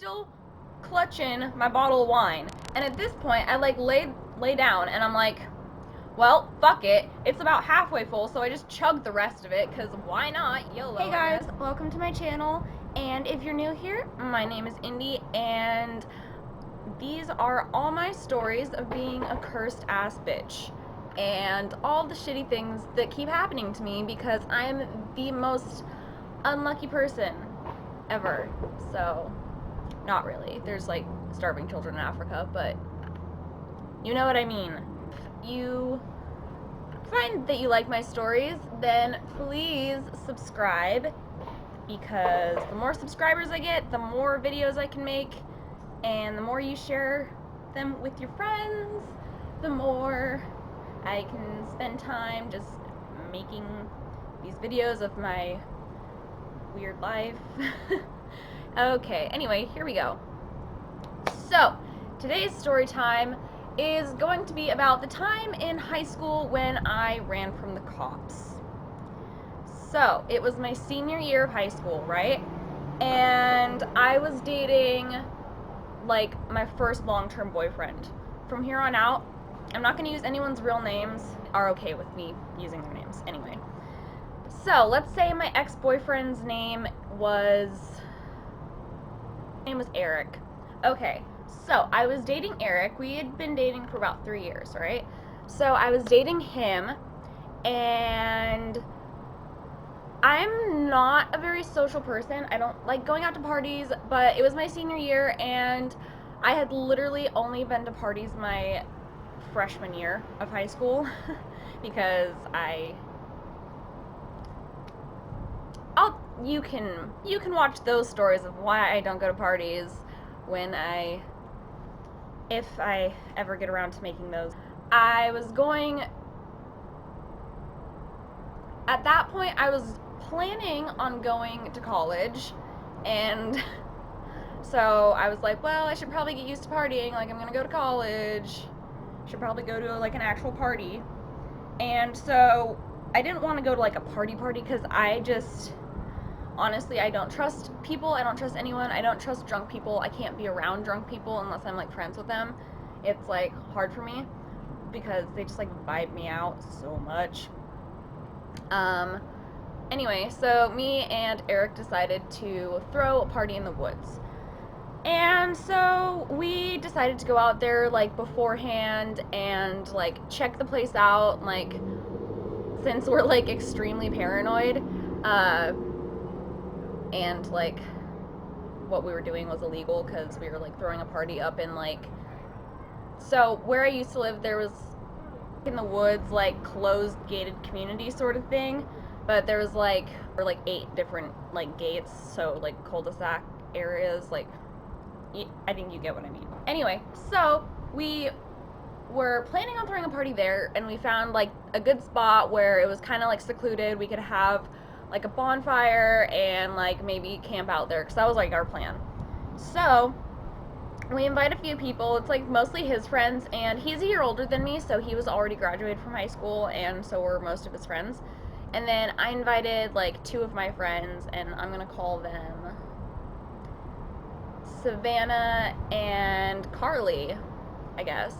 still clutching my bottle of wine. And at this point, I like lay down and I'm like, well, fuck it. It's about halfway full, so I just chugged the rest of it, because why not? YOLO. Hey guys, welcome to my channel. And if you're new here, my name is Indy, and these are all my stories of being a cursed ass bitch. And all the shitty things that keep happening to me because I'm the most unlucky person ever. So, not really. There's like starving children in Africa, but you know what I mean. If you find that you like my stories, then please subscribe, because the more subscribers I get, the more videos I can make, and the more you share them with your friends, the more I can spend time just making these videos of my weird life. Okay, anyway, here we go. So, today's story time is going to be about the time in high school when I ran from the cops. So, it was my senior year of high school, right? And I was dating, like, my first long-term boyfriend. From here on out, I'm not going to use anyone's real names. Are okay with me using their names. Anyway. So, let's say my ex-boyfriend's name was Eric. Okay. So, I was dating Eric. We had been dating for about 3 years, right? So, I was dating him, and I'm not a very social person. I don't like going out to parties, but it was my senior year, and I had literally only been to parties my freshman year of high school because you can watch those stories of why I don't go to parties if I ever get around to making those. At that point, I was planning on going to college, and so I was like, well, I should probably get used to partying, like I'm gonna go to college, should probably go to like an actual party. And so I didn't want to go to like a party because honestly, I don't trust people. I don't trust anyone. I don't trust drunk people. I can't be around drunk people unless I'm like friends with them. It's like hard for me because they just like vibe me out so much. Anyway, so me and Eric decided to throw a party in the woods. And so we decided to go out there like beforehand and like check the place out, like, since we're like extremely paranoid, and like what we were doing was illegal because we were like throwing a party up in like, so where I used to live, there was in the woods like closed gated community sort of thing, but there was like 8 different like gates, so like cul-de-sac areas, like, I think you get what I mean. Anyway, so we were planning on throwing a party there, and we found like a good spot where it was kind of like secluded. We could have like a bonfire and like maybe camp out there, because that was like our plan. So we invite a few people. It's like mostly his friends, and he's a year older than me, so he was already graduated from high school, and so were most of his friends. And then I invited like 2 of my friends, and I'm gonna call them Savannah and Carly, I guess.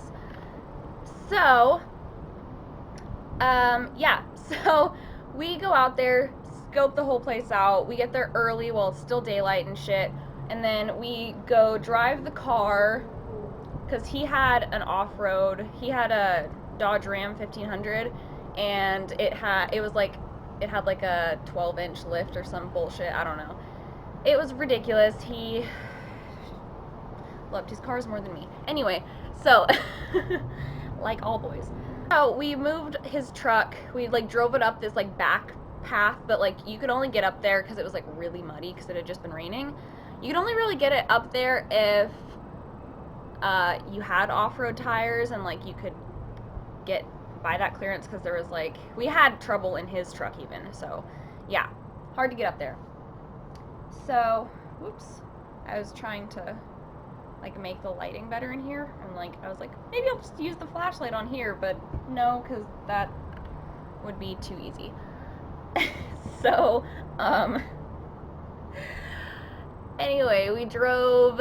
So, yeah, so we go out there, scope the whole place out, we get there early while it's still daylight and shit, and then we go drive the car, because he had an off-road, he had a Dodge Ram 1500, and it had like a 12-inch lift or some bullshit, I don't know. It was ridiculous. He loved his cars more than me. Anyway, so like all boys. So we moved his truck. We like drove it up this like back path, but like you could only get up there because it was like really muddy because it had just been raining. You could only really get it up there if you had off-road tires, and like you could buy that clearance, because there was like, we had trouble in his truck even. So yeah, hard to get up there. So, whoops, I was trying to like make the lighting better in here, and like I was like, maybe I'll just use the flashlight on here, but no, because that would be too easy. So Anyway, we drove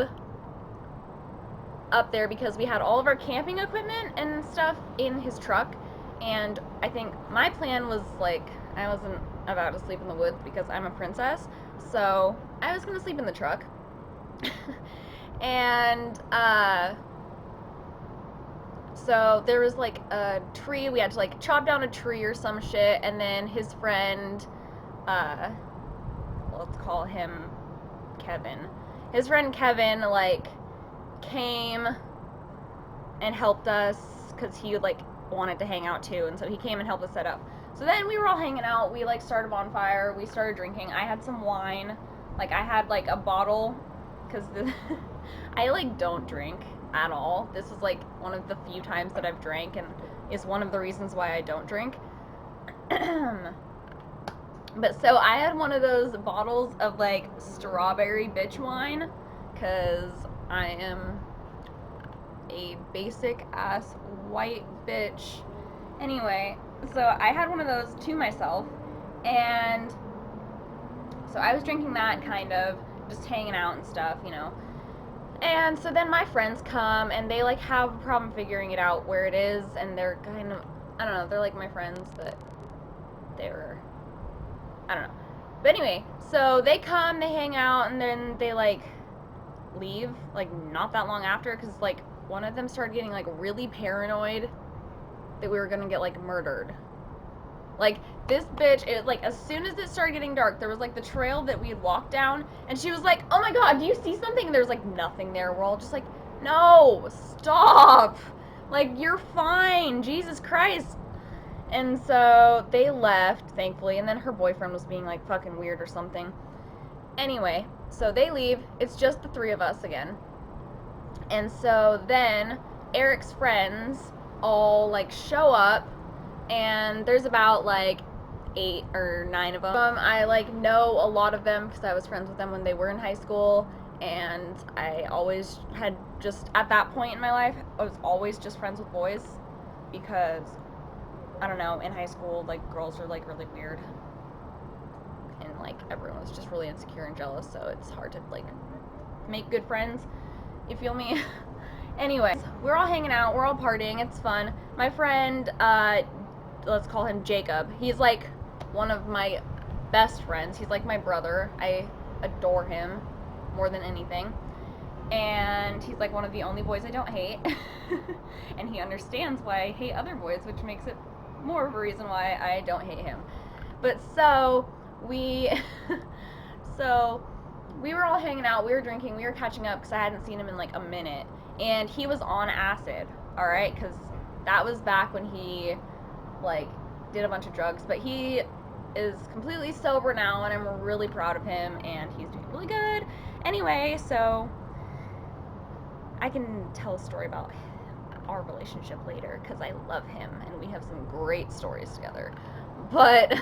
up there because we had all of our camping equipment and stuff in his truck, and I think my plan was like, I wasn't about to sleep in the woods because I'm a princess, so I was gonna sleep in the truck. And so there was like a tree, we had to like chop down a tree or some shit, and then his friend, let's call him Kevin. His friend Kevin like came and helped us because he like wanted to hang out too, and so he came and helped us set up. So then we were all hanging out, we like started a bonfire, we started drinking. I had some wine, like I had like a bottle, because I like don't drink at all. This was like one of the few times that I've drank, and is one of the reasons why I don't drink. But so I had one of those bottles of like strawberry bitch wine, because I am a basic ass white bitch. Anyway, so I had one of those to myself, and so I was drinking that, kind of just hanging out and stuff, you know. And so then my friends come, and they like have a problem figuring it out where it is, and they're kind of, I don't know, they're like my friends, but they're, I don't know. But anyway, so they come, they hang out, and then they like leave, like not that long after, because like one of them started getting like really paranoid that we were gonna get like murdered. Like this bitch, it like as soon as it started getting dark, there was like the trail that we had walked down, and she was like, "Oh my god, do you see something?" And there's like nothing there. We're all just like, "No, stop! Like you're fine, Jesus Christ!" And so they left, thankfully, and then her boyfriend was being like fucking weird or something. Anyway, so they leave. It's just the three of us again. And so then Eric's friends all like show up, and there's about like 8 or 9 of them. I like know a lot of them because I was friends with them when they were in high school, and I always had just, at that point in my life, I was always just friends with boys because, I don't know, in high school, like, girls are like really weird, and like everyone was just really insecure and jealous, so it's hard to like make good friends. You feel me? Anyways, we're all hanging out, we're all partying, it's fun. My friend, let's call him Jacob. He's like one of my best friends. He's like my brother. I adore him more than anything. And he's like one of the only boys I don't hate. And he understands why I hate other boys, which makes it more of a reason why I don't hate him. But so we we were all hanging out, we were drinking, we were catching up because I hadn't seen him in like a minute. And he was on acid, alright? Because that was back when he like did a bunch of drugs, but he is completely sober now, and I'm really proud of him, and he's doing really good. Anyway, so I can tell a story about our relationship later because I love him and we have some great stories together. But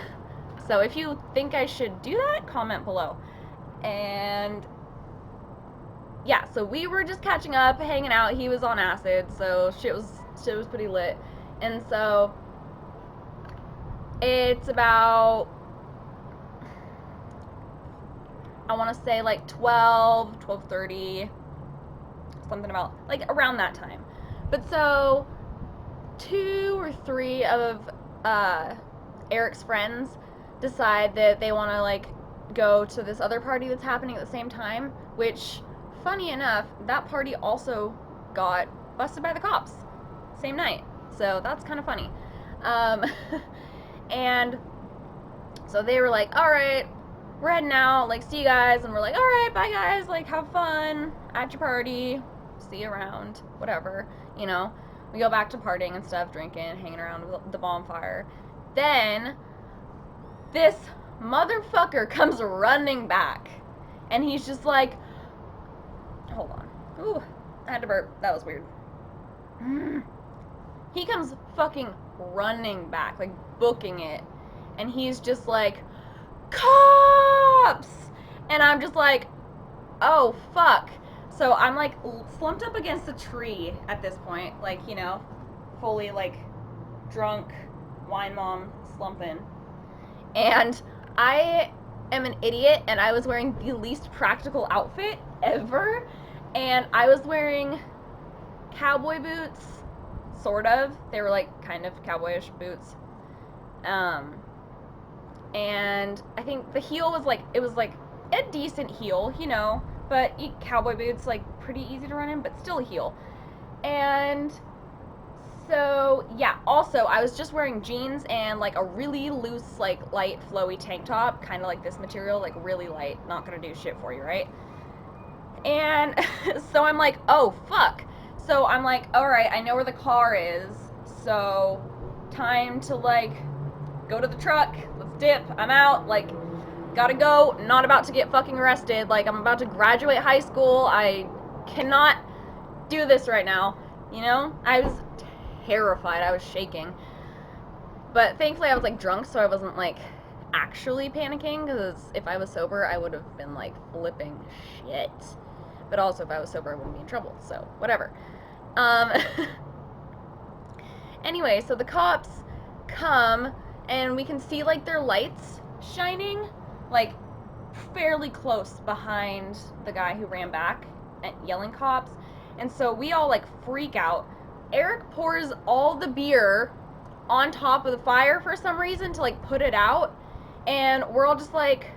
so if you think I should do that, comment below. And yeah, so we were just catching up, hanging out. He was on acid, so shit was pretty lit. And so it's about, I want to say like 12:30, something about like around that time. But so 2 or 3 of Eric's friends decide that they want to like go to this other party that's happening at the same time, which, funny enough, that party also got busted by the cops same night, so that's kind of funny. And so they were like, alright, we're heading out, like, see you guys. And we're like, alright, bye guys, like, have fun at your party, see you around, whatever, you know. We go back to partying and stuff, drinking, hanging around the bonfire. Then this motherfucker comes running back, and he's just like, hold on, ooh, I had to burp, that was weird. He comes fucking running back, like booking it, and he's just like, cops! And I'm just like, oh fuck. So I'm like slumped up against a tree at this point, like, you know, fully like drunk wine mom slumping, and I am an idiot and I was wearing the least practical outfit ever. And I was wearing cowboy boots, sort of. They were like kind of cowboyish boots. And I think the heel was like, it was like a decent heel, you know, but cowboy boots, like pretty easy to run in, but still a heel. And so, yeah, also, I was just wearing jeans and, like, a really loose, like, light, flowy tank top, kind of like this material, like, really light, not gonna do shit for you, right? And so I'm like, oh, fuck. So I'm like, alright, I know where the car is, so time to, like, go to the truck, let's dip, I'm out, like, gotta go, not about to get fucking arrested, like, I'm about to graduate high school, I cannot do this right now, you know? I was terrified, I was shaking. But thankfully I was like drunk, so I wasn't like actually panicking, because if I was sober I would have been like flipping shit. But also if I was sober I wouldn't be in trouble, so whatever. Anyway, so the cops come and we can see like their lights shining like fairly close behind the guy who ran back and yelling cops. And so we all like freak out. Eric pours all the beer on top of the fire for some reason to like put it out, and we're all just like,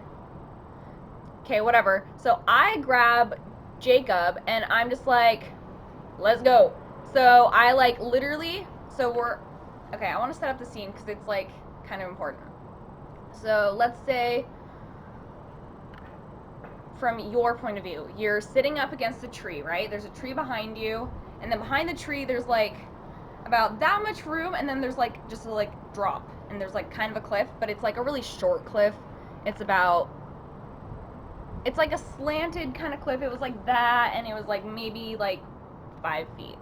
okay, whatever. So I grab Jacob and I'm just like, let's go. So I like literally, so we're, okay, I want to set up the scene because it's like kind of important. So let's say from your point of view, you're sitting up against a tree, right? There's a tree behind you, and then behind the tree there's like about that much room, and then there's like just a like drop, and there's like kind of a cliff, but it's like a really short cliff. It's like a slanted kind of cliff. It was like that, and it was like maybe like 5 feet.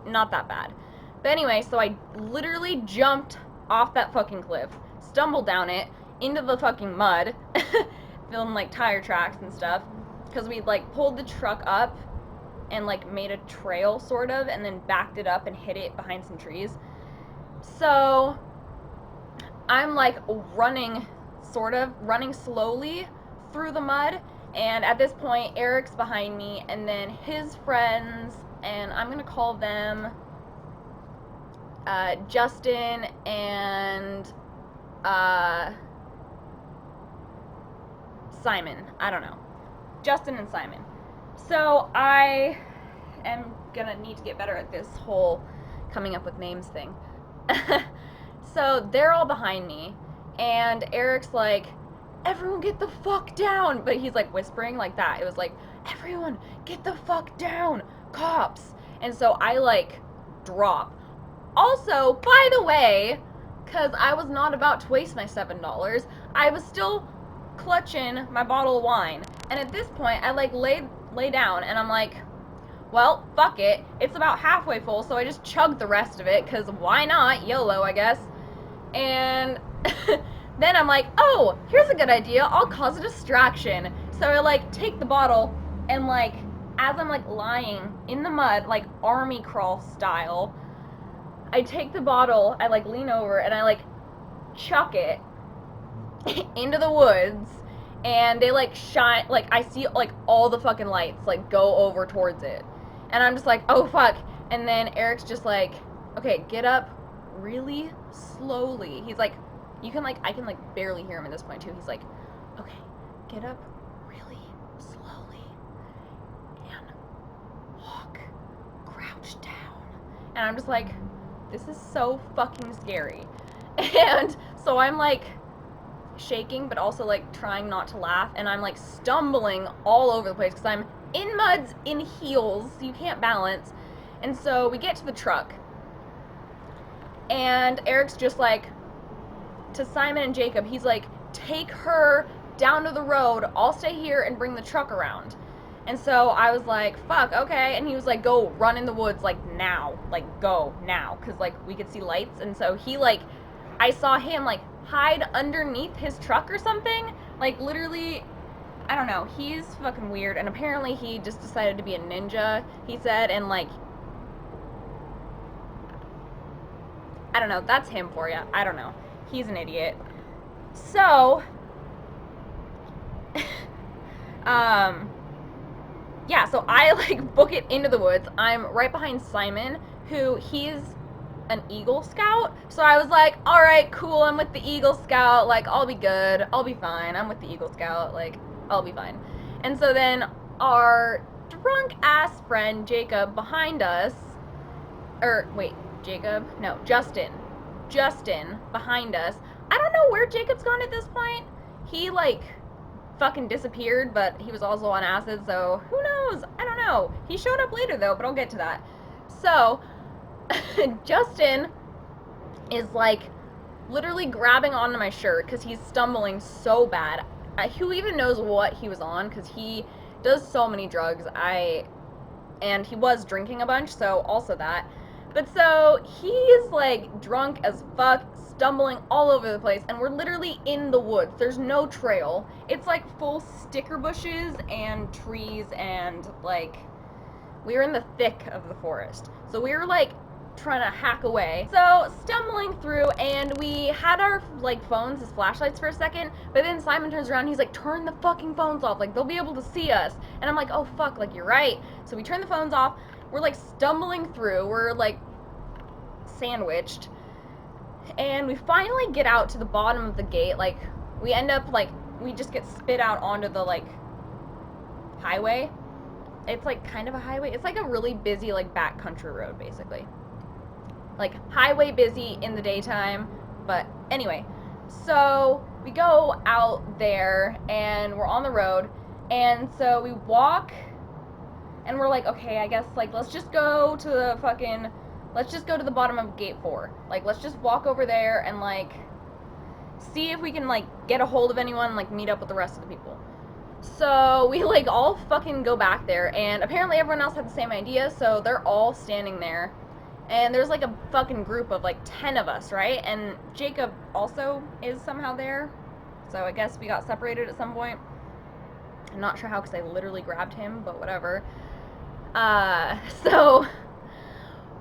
Not that bad. But anyway, so I literally jumped off that fucking cliff, stumbled down it, into the fucking mud, filling like tire tracks and stuff, because we like pulled the truck up and like made a trail sort of, and then backed it up and hid it behind some trees. So I'm like running slowly through the mud, and at this point Eric's behind me, and then his friends, and I'm gonna call them Justin and Simon. I don't know. Justin and Simon. So I am gonna need to get better at this whole coming up with names thing. So they're all behind me, and Eric's like, everyone get the fuck down, but he's like whispering like that. It was like, everyone get the fuck down, cops. And so I like drop. Also, by the way, because I was not about to waste my $7, I was still clutching my bottle of wine. And at this point, I like lay down, and I'm like, well, fuck it. It's about halfway full, so I just chugged the rest of it, because why not? YOLO, I guess. And then I'm like, oh, here's a good idea. I'll cause a distraction. So I like take the bottle, and like, as I'm like lying in the mud, like army crawl style, I take the bottle, I like lean over, and I like chuck it into the woods, and they like shine, like I see like all the fucking lights like go over towards it, and I'm just like, oh fuck. And then Eric's just like, okay, get up really slowly. He's like, you can like, I can like barely hear him at this point too. He's like, okay, get up really slowly and walk crouch down. And I'm just like, this is so fucking scary. And so I'm like shaking, but also like trying not to laugh, and I'm like stumbling all over the place because I'm in muds, in heels, so you can't balance. And so we get to the truck, and Eric's just like, to Simon and Jacob, he's like, take her down to the road, I'll stay here and bring the truck around. And so I was like, fuck, okay. And he was like, go run in the woods, like now, like go now, because like we could see lights. And so he like, I saw him like hide underneath his truck or something, like literally, I don't know, he's fucking weird. And apparently he just decided to be a ninja, he said, and like, I don't know, that's him for you. I don't know, he's an idiot. So Yeah, so I like book it into the woods. I'm right behind Simon, who he's an Eagle Scout. So I was like, all right, cool, I'm with the Eagle Scout. Like, I'll be good. I'll be fine. I'm with the Eagle Scout. Like, I'll be fine. And so then our drunk ass friend Jacob behind us, or wait, Jacob? No, Justin. Justin behind us. I don't know where Jacob's gone at this point. He like fucking disappeared, but he was also on acid, so who knows? I don't know. He showed up later though, but I'll get to that. So, Justin is like literally grabbing onto my shirt because he's stumbling so bad. Who even knows what he was on, because he does so many drugs. And he was drinking a bunch, so also that. But so he's like drunk as fuck, stumbling all over the place, and we're literally in the woods. There's no trail. It's like full sticker bushes and trees, and like we were in the thick of the forest. So we were like trying to hack away. So stumbling through, and we had our like phones as flashlights for a second, but then Simon turns around and he's like, turn the fucking phones off, like they'll be able to see us. And I'm like, oh fuck, like you're right. So we turn the phones off. We're like stumbling through, we're like sandwiched, and we finally get out to the bottom of the gate. Like we end up like, we just get spit out onto the like highway. It's like kind of a highway. It's like a really busy like backcountry road basically. Like highway busy in the daytime, but anyway, so we go out there and we're on the road, and so we walk and we're like, okay, I guess like let's just go to the bottom of gate 4. Like let's just walk over there and like see if we can like get a hold of anyone, like meet up with the rest of the people. So we like all fucking go back there, and apparently everyone else had the same idea, so they're all standing there. And there's like a fucking group of like 10 of us, right? And Jacob also is somehow there. So I guess we got separated at some point. I'm not sure how, because I literally grabbed him, but whatever. So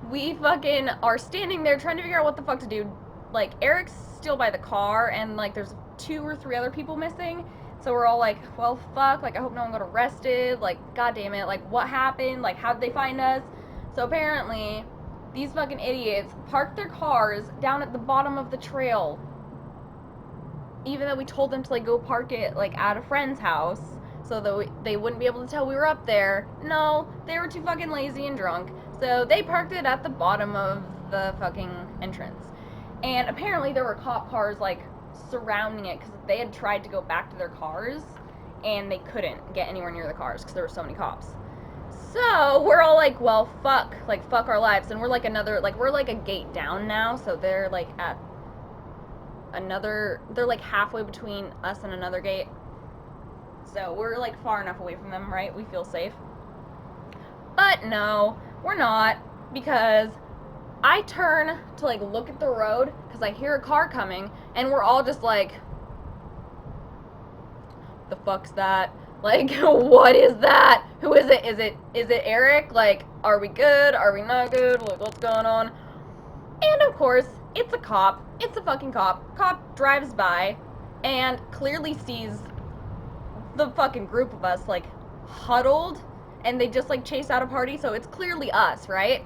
we fucking are standing there trying to figure out what the fuck to do. Like Eric's still by the car, and like there's 2 or 3 other people missing. So we're all like, well fuck, like I hope no one got arrested. Like god damn it, like what happened? Like how did they find us? So apparently these fucking idiots parked their cars down at the bottom of the trail, even though we told them to like go park it like at a friend's house so that they wouldn't be able to tell we were up there. No, they were too fucking lazy and drunk, so they parked it at the bottom of the fucking entrance. And apparently there were cop cars like surrounding it because they had tried to go back to their cars and they couldn't get anywhere near the cars because there were so many cops. So we're all like, well fuck, like fuck our lives. And we're like we're like a gate down now, so they're like at they're like halfway between us and another gate. So we're like far enough away from them, right? We feel safe. But no, we're not, because I turn to like look at the road because I hear a car coming, and we're all just like, the fuck's that? Like, what is that? Who is it? Is it Eric? Like, are we good? Are we not good? Like, what's going on? And of course, it's a cop. It's a fucking cop. Cop drives by and clearly sees the fucking group of us, like, huddled, and they just, like, chase out a party, so it's clearly us, right?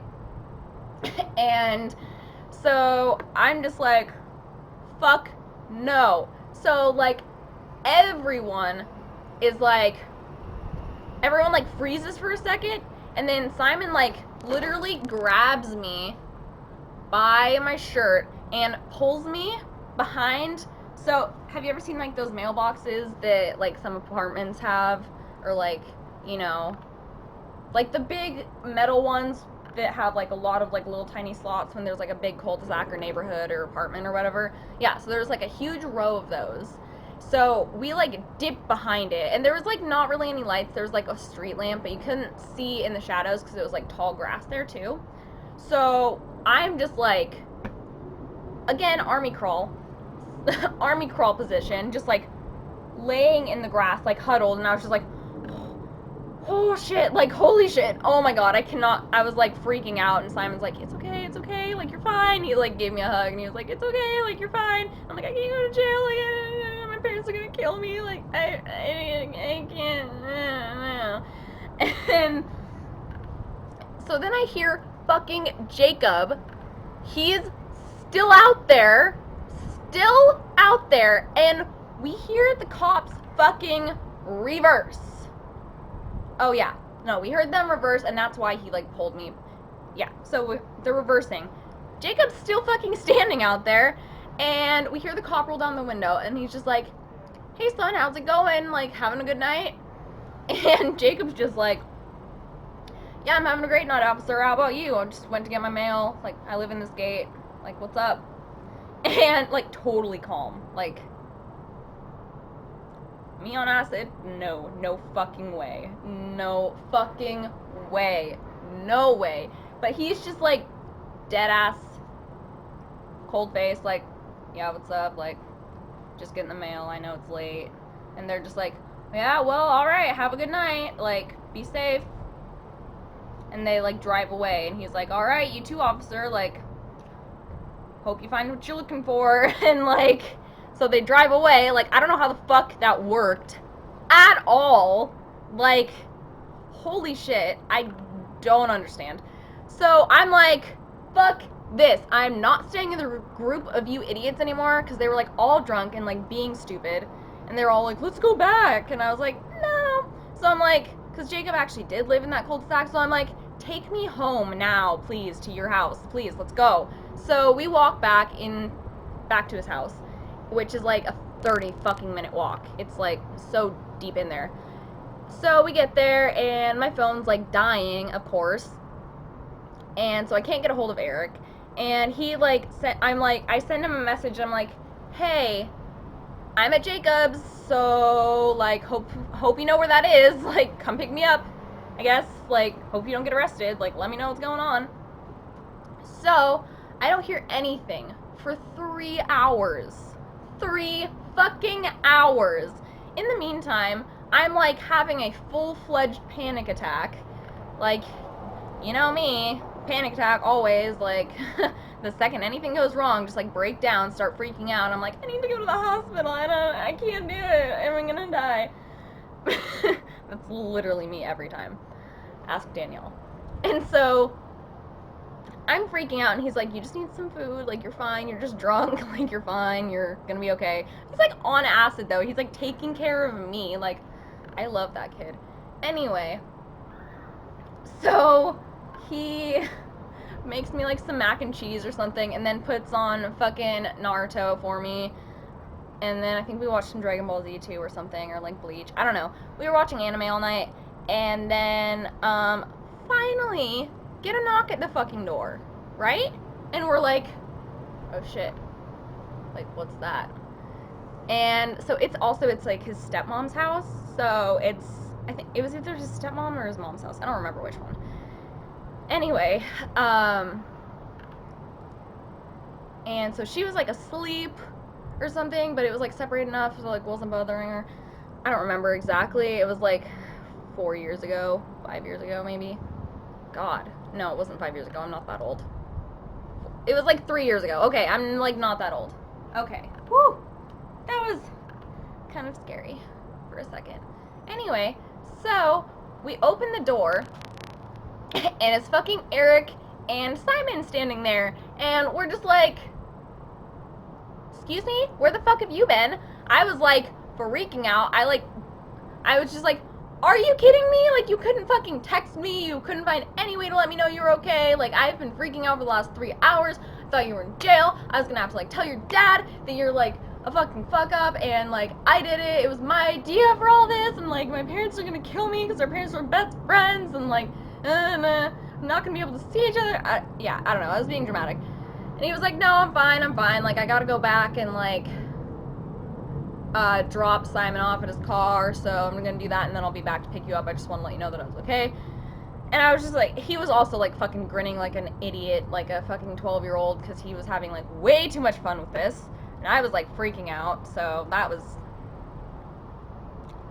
And so I'm just like, fuck no. So, like, everyone like freezes for a second, and then Simon like literally grabs me by my shirt and pulls me behind. So have you ever seen like those mailboxes that like some apartments have, or like, you know, like the big metal ones that have like a lot of like little tiny slots when there's like a big cul-de-sac or neighborhood or apartment or whatever? Yeah, so there's like a huge row of those. So we like dipped behind it, and there was like not really any lights. There was like a street lamp, but you couldn't see in the shadows because it was like tall grass there too. So I'm just like, again, army crawl position, just like laying in the grass, like huddled, and I was just like, oh shit, like holy shit, oh my god, I was like freaking out, and Simon's like, it's okay, like you're fine. He like gave me a hug, and he was like, it's okay, like you're fine. I'm like, I can't go to jail, like my parents are gonna kill me. Like, I can't. And so then I hear fucking Jacob. He's still out there. And we hear the cops fucking reverse. Oh, yeah. No, we heard them reverse, and that's why he, like, pulled me. Yeah, so they're reversing. Jacob's still fucking standing out there, and we hear the cop roll down the window, and he's just like, hey, son, how's it going? Like, having a good night? And Jacob's just like, yeah, I'm having a great night, officer. How about you? I just went to get my mail. Like, I live in this gate. Like, what's up? And, like, totally calm. Like, me on acid? No fucking way. No fucking way. No way. But he's just, like, dead ass, cold face, like, yeah, what's up? Like, just getting the mail. I know it's late. And they're just like, yeah, well, alright, have a good night. Like, be safe. And they, like, drive away. And he's like, alright, you too, officer. Like, hope you find what you're looking for. And, like, so they drive away. Like, I don't know how the fuck that worked at all. Like, holy shit. I don't understand. So I'm like, fuck this. I'm not staying in the group of you idiots anymore, because they were, like, all drunk and, like, being stupid. And they were all like, let's go back. And I was like, no. So I'm like, because Jacob actually did live in that cul-de-sac, so I'm like, take me home now, please, to your house. Please, let's go. So we walk back to his house, which is like a 30 fucking minute walk. It's like so deep in there. So we get there, and my phone's like dying, of course. And so I can't get a hold of Eric. And he like, I send him a message. I'm like, hey, I'm at Jacob's, so like, hope you know where that is. Like, come pick me up, I guess. Like, hope you don't get arrested. Like, let me know what's going on. So I don't hear anything for 3 hours. 3 fucking hours. In the meantime, I'm like having a full-fledged panic attack. Like, you know me, panic attack always, like, the second anything goes wrong, just like break down, start freaking out. I'm like, I need to go to the hospital. I can't do it. I'm gonna die. That's literally me every time. Ask Danielle. And so I'm freaking out, and he's like, you just need some food, like, you're fine, you're just drunk, like, you're fine, you're gonna be okay. He's like on acid though. He's like taking care of me. Like, I love that kid. Anyway, so he makes me like some mac and cheese or something, and then puts on fucking Naruto for me. And then I think we watched some Dragon Ball Z too or something, or like Bleach. I don't know. We were watching anime all night, and then finally get a knock at the fucking door, right? And we're like, oh shit, like, what's that? And so it's like his stepmom's house. So it's, I think it was either his stepmom or his mom's house. I don't remember which one. Anyway, and so she was like asleep or something, but it was like separated enough so like wasn't bothering her. I don't remember exactly. It was like 4 years ago, 5 years ago maybe. God, no, it wasn't 5 years ago. I'm not that old. It was like 3 years ago. Okay, I'm like not that old. Okay. Whew. That was kind of scary for a second. Anyway, so we open the door, and it's fucking Eric and Simon standing there, and we're just like, excuse me? Where the fuck have you been? I was like freaking out. I was just like, are you kidding me? Like, you couldn't fucking text me. You couldn't find any way to let me know you're okay. Like, I've been freaking out for the last 3 hours. I thought you were in jail. I was gonna have to, like, tell your dad that you're, like, a fucking fuck up, and, like, I did it. It was my idea for all this, and, like, my parents are gonna kill me because our parents were best friends, and, like, I'm not gonna be able to see each other. I don't know. I was being dramatic. And he was like, no, I'm fine. Like, I gotta go back and, like, drop Simon off at his car, so I'm gonna do that, and then I'll be back to pick you up. I just want to let you know that I was okay. And I was just like, he was also like fucking grinning like an idiot, like a fucking 12-year-old, because he was having like way too much fun with this, and I was like freaking out. So that was,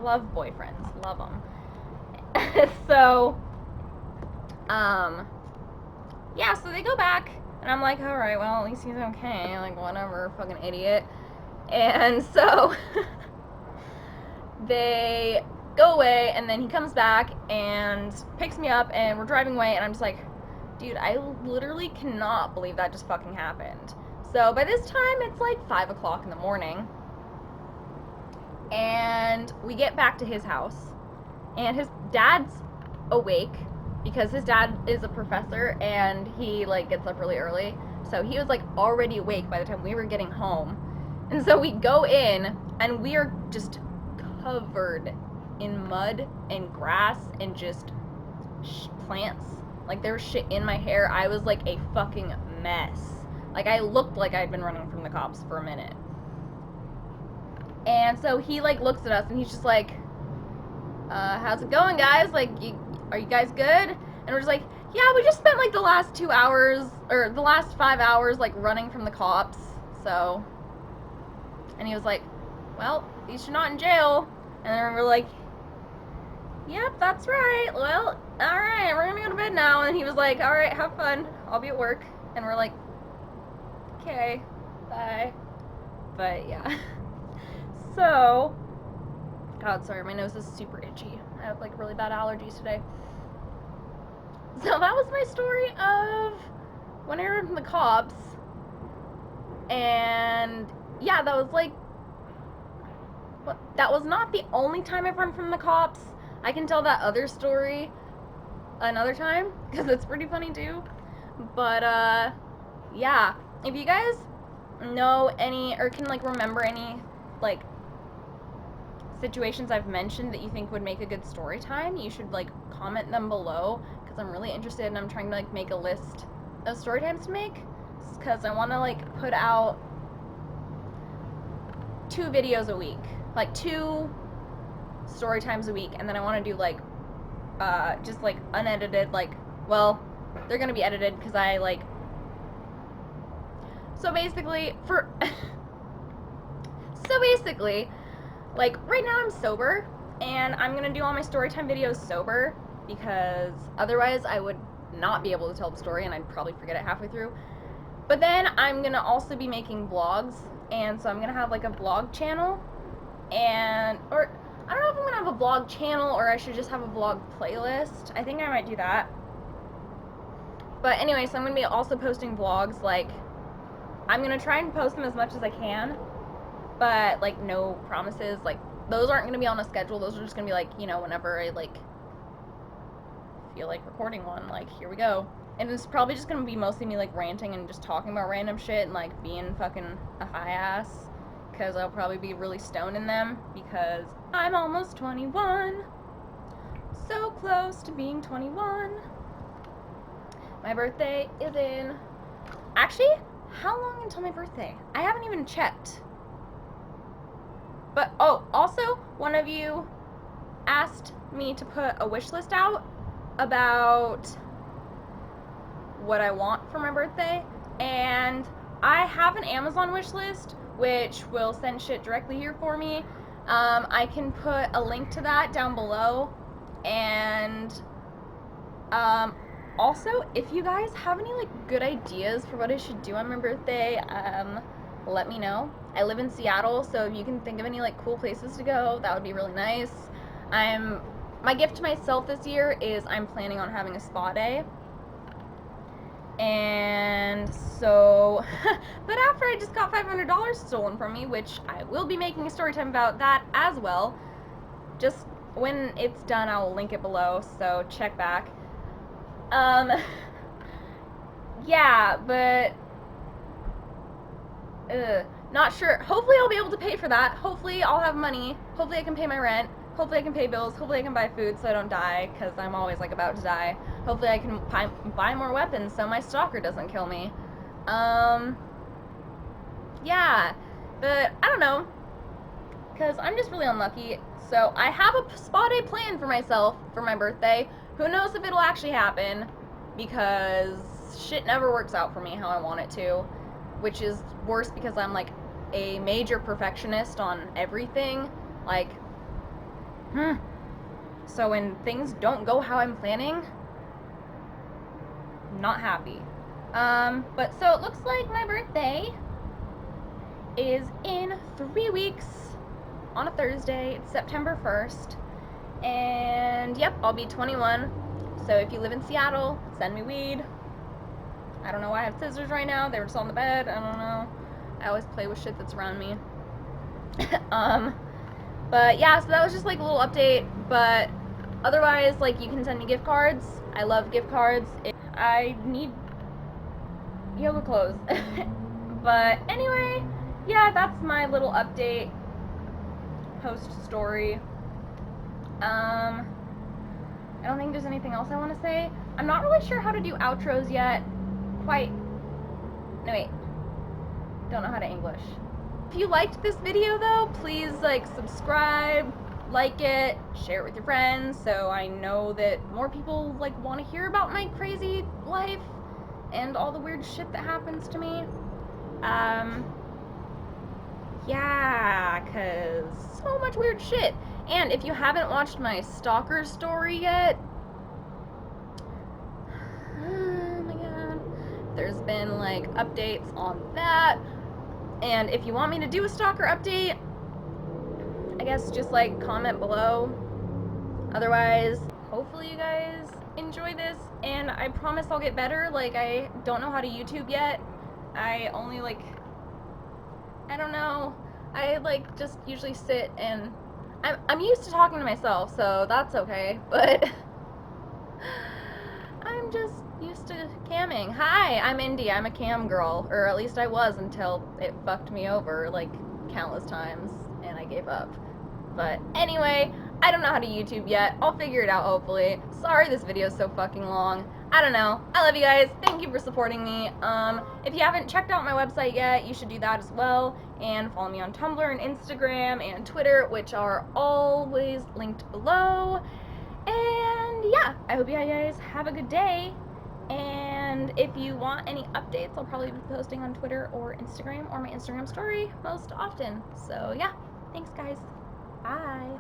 love boyfriends, love them. So yeah, so they go back, and I'm like, all right, well, at least he's okay, like, whatever, fucking idiot. And so they go away, and then he comes back and picks me up, and we're driving away, and I'm just like, dude, I literally cannot believe that just fucking happened. So by this time, it's like 5 o'clock in the morning, and we get back to his house, and his dad's awake because his dad is a professor, and he like gets up really early, so he was like already awake by the time we were getting home. And so we go in, and we are just covered in mud and grass and just plants. Like, there was shit in my hair. I was like a fucking mess. Like, I looked like I'd been running from the cops for a minute. And so he like looks at us, and he's just like, how's it going, guys? Like, are you guys good? And we're just like, yeah, we just spent like the last 2 hours, or the last 5 hours, like running from the cops. So, and he was like, well, at least you're not in jail. And then we're like, yep, that's right. Well, alright, we're gonna go to bed now. And he was like, alright, have fun. I'll be at work. And we're like, okay, bye. But yeah. So, God, sorry, my nose is super itchy. I have like really bad allergies today. So that was my story of when I ran from the cops. And yeah, that was like, that was not the only time I've run from the cops. I can tell that other story another time, because it's pretty funny too. But yeah, if you guys know any, or can like remember any like situations I've mentioned that you think would make a good story time, you should like comment them below, because I'm really interested, and I'm trying to like make a list of story times to make, because I want to like put out 2 videos a week, like 2 story times a week, and then I want to do like just like unedited, like, well, they're gonna be edited because I like, so basically like right now I'm sober, and I'm gonna do all my storytime videos sober, because otherwise I would not be able to tell the story, and I'd probably forget it halfway through. But then I'm gonna also be making vlogs, and so I'm gonna have like a vlog channel, and, or I don't know if I'm gonna have a vlog channel or I should just have a vlog playlist. I think I might do that. But anyway, so I'm gonna be also posting vlogs. Like, I'm gonna try and post them as much as I can, but like no promises. Like, those aren't gonna be on a schedule. Those are just gonna be like, you know, whenever I like feel like recording one. Like, here we go. And it's probably just gonna be mostly me like ranting and just talking about random shit and like being fucking a high ass, because I'll probably be really stoned in them, because I'm almost 21. So close to being 21. My birthday is in, actually, how long until my birthday? I haven't even checked. But, oh, also, one of you asked me to put a wish list out about what I want for my birthday, and I have an Amazon wish list, which will send shit directly here for me. I can put a link to that down below, and also, if you guys have any like good ideas for what I should do on my birthday, let me know. I live in Seattle, so if you can think of any like cool places to go, that would be really nice. My gift to myself this year is I'm planning on having a spa day. And so, but after I just got $500 stolen from me, which I will be making a story time about that as well. Just when it's done, I'll link it below, so check back. Yeah, but, not sure. Hopefully I'll be able to pay for that. Hopefully I'll have money. Hopefully I can pay my rent. Hopefully I can pay bills. Hopefully I can buy food so I don't die, because I'm always like about to die. Hopefully I can buy more weapons so my stalker doesn't kill me. Yeah, but I don't know, because I'm just really unlucky. So I have a spa day planned for myself for my birthday. Who knows if it'll actually happen, because shit never works out for me how I want it to, which is worse because I'm like a major perfectionist on everything. Like, so when things don't go how I'm planning, I'm not happy. But so it looks like my birthday is in 3 weeks on a Thursday. It's September 1st. And yep, I'll be 21. So if you live in Seattle, send me weed. I don't know why I have scissors right now. They were just on the bed. I don't know. I always play with shit that's around me. But yeah, so that was just like a little update. But otherwise, like, you can send me gift cards. I love gift cards. I need yoga clothes. But anyway, yeah, that's my little update post story. I don't think there's anything else I want to say. I'm not really sure how to do outros yet. No, wait. Don't know how to English. If you liked this video though, please like subscribe, like it, share it with your friends so I know that more people like want to hear about my crazy life and all the weird shit that happens to me. Yeah, cause so much weird shit. And if you haven't watched my stalker story yet, oh my god, there's been like updates on that. And if you want me to do a stalker update, I guess just like comment below. Otherwise, hopefully you guys enjoy this, and I promise I'll get better. Like, I don't know how to YouTube yet. I only like, I don't know. I like just usually sit and I'm used to talking to myself, so that's okay. But I'm just used to camming. Hi, I'm Indy. I'm a cam girl, or at least I was until it fucked me over like countless times and I gave up. But anyway, I don't know how to YouTube yet. I'll figure it out hopefully. Sorry this video is so fucking long. I don't know. I love you guys. Thank you for supporting me. If you haven't checked out my website yet, you should do that as well. And follow me on Tumblr and Instagram and Twitter, which are always linked below. And yeah, I hope you guys have a good day. And if you want any updates, I'll probably be posting on Twitter or Instagram or my Instagram story most often. So yeah, thanks guys. Bye.